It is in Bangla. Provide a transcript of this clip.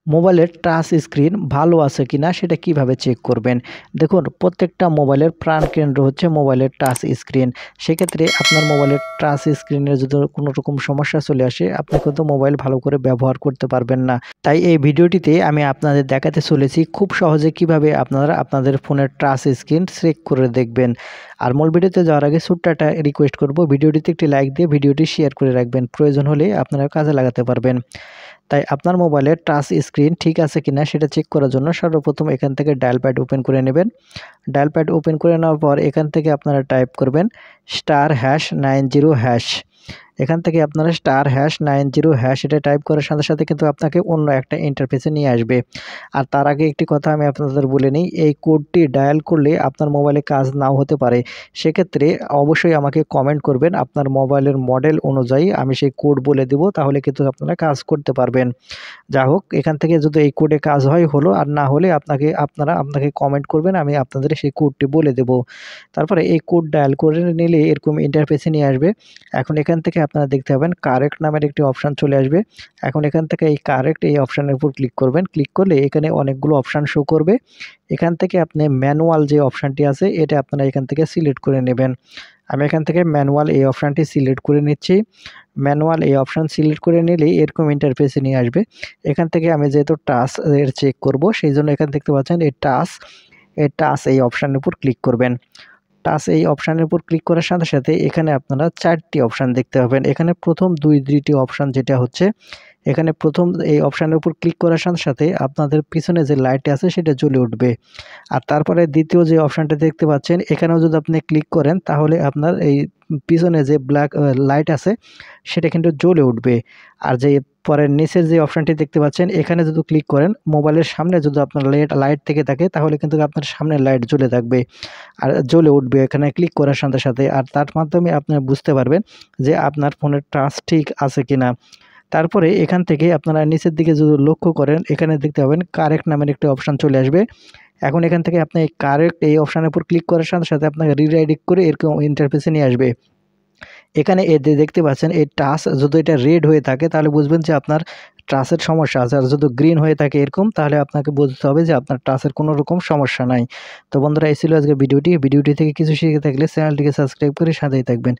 মোবাইলের টাচ স্ক্রিন ভালো আছে কিনা সেটা কিভাবে চেক করবেন। দেখুন, প্রত্যেকটা মোবাইলের প্রাণকেন্দ্র হচ্ছে মোবাইলের টাচ স্ক্রিন। সেক্ষেত্রে আপনার মোবাইলের টাচ স্ক্রিনের যদি কোনো রকম সমস্যা চলে আসে, আপনি কিন্তু মোবাইল ভালো করে ব্যবহার করতে পারবেন না। তাই এই ভিডিওটিতে আমি আপনাদের দেখাতে চলেছি খুব সহজে কিভাবে আপনারা আপনাদের ফোনের টাচ স্ক্রিন চেক করে দেখবেন। আর মূল ভিডিওতে যাওয়ার আগে ছোট্ট একটা রিকোয়েস্ট করব, ভিডিওটিতে একটি লাইক দিয়ে ভিডিওটি শেয়ার করে রাখবেন। প্রয়োজন হলে আপনারা কাজে লাগাতে পারবেন। তাই আপনার মোবাইলের টাচ স্ক্রিন ঠিক আছে কিনা সেটা চেক করার জন্য সর্বপ্রথম এখান থেকে ডায়াল প্যাড ওপেন করে নেবেন। ডায়াল প্যাড ওপেন করে নেওয়ার পর এখান থেকে আপনারা টাইপ করবেন *90#। এখান থেকে আপনারা *90# এটা টাইপ করার সাথে সাথে কিন্তু আপনাকে অন্য একটা ইন্টারফেসে নিয়ে আসবে। আর তার আগে একটি কথা আমি আপনাদের বলে নিই, এই কোডটি ডায়াল করলে আপনার মোবাইলে কাজ নাও হতে পারে। সেক্ষেত্রে অবশ্যই আমাকে কমেন্ট করবেন, আপনার মোবাইলের মডেল অনুযায়ী আমি সেই কোড বলে দিব, তাহলে কিন্তু আপনারা কাজ করতে পারবেন। যা হোক, এখান থেকে যদি এই কোডে কাজ হয় হলো, আর না হলে আপনাকে কমেন্ট করবেন, আমি আপনাদের সেই কোডটি বলে দেব। তারপরে এই কোড ডায়াল করে নিলে এরকম ইন্টারফেসে নিয়ে আসবে। এখন এখান থেকে আপনারা দেখতে পাবেন কারেক্ট নামের একটি অপশান চলে আসবে। এখন এখান থেকে এই কারেক্ট এই অপশানের উপর ক্লিক করবেন। ক্লিক করলে এখানে অনেকগুলো অপশান শো করবে। এখান থেকে আপনি ম্যানুয়াল যে অপশানটি আছে এটা আপনারা এখান থেকে সিলেক্ট করে নেবেন। আমি এখান থেকে ম্যানুয়াল এই অপশানটি সিলেক্ট করে নিচ্ছি। ম্যানুয়াল এই অপশান সিলেক্ট করে নিলেই এরকম ইন্টারফেসে নিয়ে আসবে। এখান থেকে আমি যেহেতু টাচ এর চেক করব, সেইজন্য এখানে দেখতে পাচ্ছেন এই টাচ এই অপশানের উপর ক্লিক করবেন। টাচ এই অপশানের উপর ক্লিক করার সাথে সাথে এখানে আপনারা 4টি অপশান দেখতে পাবেন। এখানে প্রথম 2টি অপশান যেটা হচ্ছে, এখানে প্রথম এই অপশানের উপর ক্লিক করার সাথে সাথে আপনাদের পিছনে যে লাইট আছে সেটা জ্বলে উঠবে। আর তারপরে দ্বিতীয় যে অপশানটা দেখতে পাচ্ছেন, এখানেও যদি আপনি ক্লিক করেন তাহলে আপনার এই পিছনে যে ব্ল্যাক লাইট আছে সেটা কিন্তু জ্বলে উঠবে। আর যে পরের নিচের যে অপশানটি দেখতে পাচ্ছেন, এখানে যদি ক্লিক করেন, মোবাইলের সামনে যদি আপনার লাইট থেকে থাকে তাহলে কিন্তু আপনার সামনে লাইট জ্বলে থাকবে আর জ্বলে উঠবে এখানে ক্লিক করার সাথে সাথে। আর তার মাধ্যমে আপনি বুঝতে পারবেন যে আপনার ফোনের টাচ ঠিক আছে কিনা। তারপরে এখান থেকে আপনারা নিচের দিকে যদি লক্ষ্য করেন, এখানে দেখতে পাবেন কারেক্ট নামের একটি অপশান চলে আসবে। এখন এখান থেকে আপনি কারেক্ট এই অপশানের উপর ক্লিক করার সাথে সাথে আপনাকে রিডাইরেক্ট করে এরকম ইন্টারফেসে নিয়ে আসবে। এখানে দেখতে পাচ্ছেন এই টাচ যদি এটা রেড হয়ে থাকে তাহলে বুঝবেন যে আপনার টাচের সমস্যা আছে, আর যদি গ্রিন হয়ে থাকে এরকম তাহলে আপনাকে বুঝতে হবে যে আপনার টাচের কোনো রকম সমস্যা নাই। তো বন্ধুরা, এই ছিল আজকের ভিডিওটি থেকে কিছু শিখে থাকলে চ্যানেলটিকে সাবস্ক্রাইব করে সাথেই থাকবেন।